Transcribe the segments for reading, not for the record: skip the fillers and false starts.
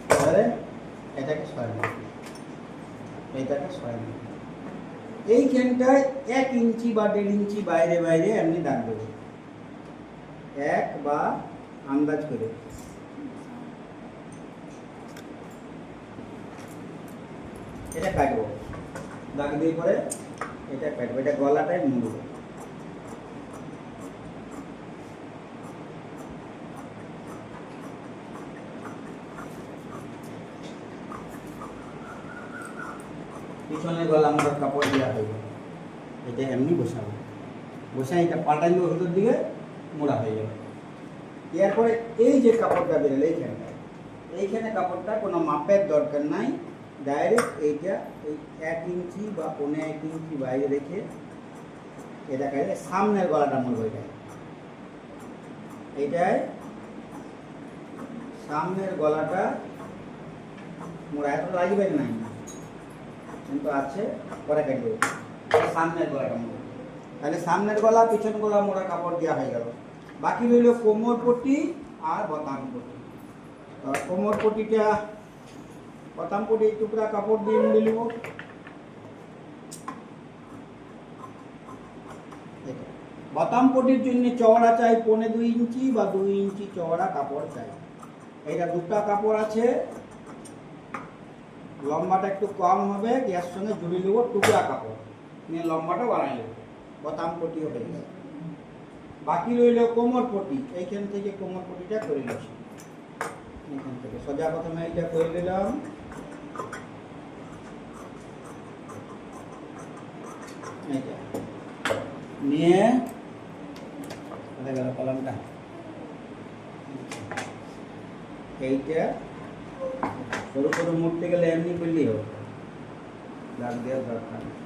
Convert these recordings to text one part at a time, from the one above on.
তাহলে এটাকে সরাই নেব, এইটাকে সরাই নেব। এইখানটায় 1 ইঞ্চি বা 1.5 ইঞ্চি বাইরে বাইরে এমনি দাগ দেবো, 1 বা আন্দাজ করে। এটা কাটবো, দাগ দিয়ে পরে এটা কাটবো, এটা গলাটাই মুড়বো। পিছনে গলা আমরা কাপড় দেওয়া হয়ে যাবে, এটা এমনি বসাবো, বসাই এটা পাল্টাইলে ভিতর দিকে মোড়া হয়ে যাবে। এরপরে এই যে কাপড়টা বেরোলো এইখানে কাপড়টা কোনো মাপের দরকার নাই, ডাইরেক্ট এইটা এই 1 ইঞ্চি বা 1.5 ইঞ্চি বাইরে রেখে এটাকে সামনের গলাটা মুড়বো। এইটাই সামনের গলাটা মোড়া, এত লাগবে নাই কিন্তু আছে, পরে কাটবো। সামনের গলাটা মোড়া, তাহলে সামনের গলা পিছন গলা মোড়া কাপড় দেওয়া হয়ে গেল। বাকি রইল কোমর পট্টি আর বোতাম পট্টি। কোমর পট্টিটা বোতাম পট্টি টুকরা কাপড় দিয়ে মুড়ে নেব। বোতাম পট্টির জন্য চওড়া চাই 1.25 ইঞ্চি বা 2 ইঞ্চি চওড়া কাপড় চাই। এইটা দুটা কাপড় আছে, লম্বাটা একটু কম হবে, এর সঙ্গে জুড়ে নেব টুকরা কাপড় নিয়ে লম্বাটা বাড়াই নেব, বোতাম পট্টিও হয়ে গেল। বাকি রইল কোমর পট্টি, এইখান থেকে কোমর পট্টিটা করে নিচ্ছি। এখান থেকে সোজা প্রথমে এইটা করে দিলাম, এইটা নিয়ে গেল কলমটা, এইটা সরু সরু মুড়তে গেলে এমনি করলেই হবে, দাগ দেওয়ার দরকার নেই।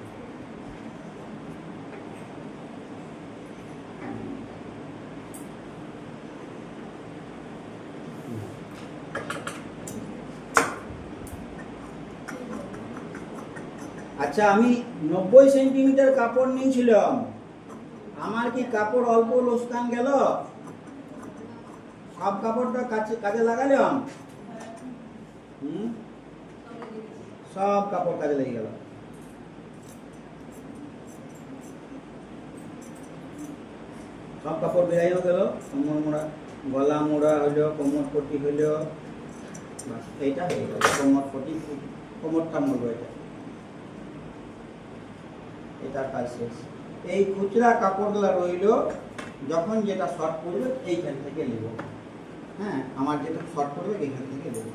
আচ্ছা, আমি 90 সেন্টিমিটার কাপড় নিয়েছিলাম, আমার কি কাপড় অল্প লোকসান গেল? সব কাপড়টা কাজে লাগালাম, সব কাপড় কাজে লেগে গেল। সব কাপড় বেরাইও গেল, কোমর মোড়া গলা মোড়া হইল, কোমর পট্টি হইল, এইটা হয়ে গেল কোমর পট্টি। কোমরটা মুড়বো, এটা কাজ শেষ। এই খুচরা কাপড়গুলো রইল, যখন যেটা শর্ট পড়বে এইখান থেকে নেব। হ্যাঁ, আমার যেটা শর্ট পড়বে এইখান থেকে নেব।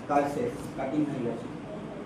কাজ শেষ, কাটিং হয়ে গেছে।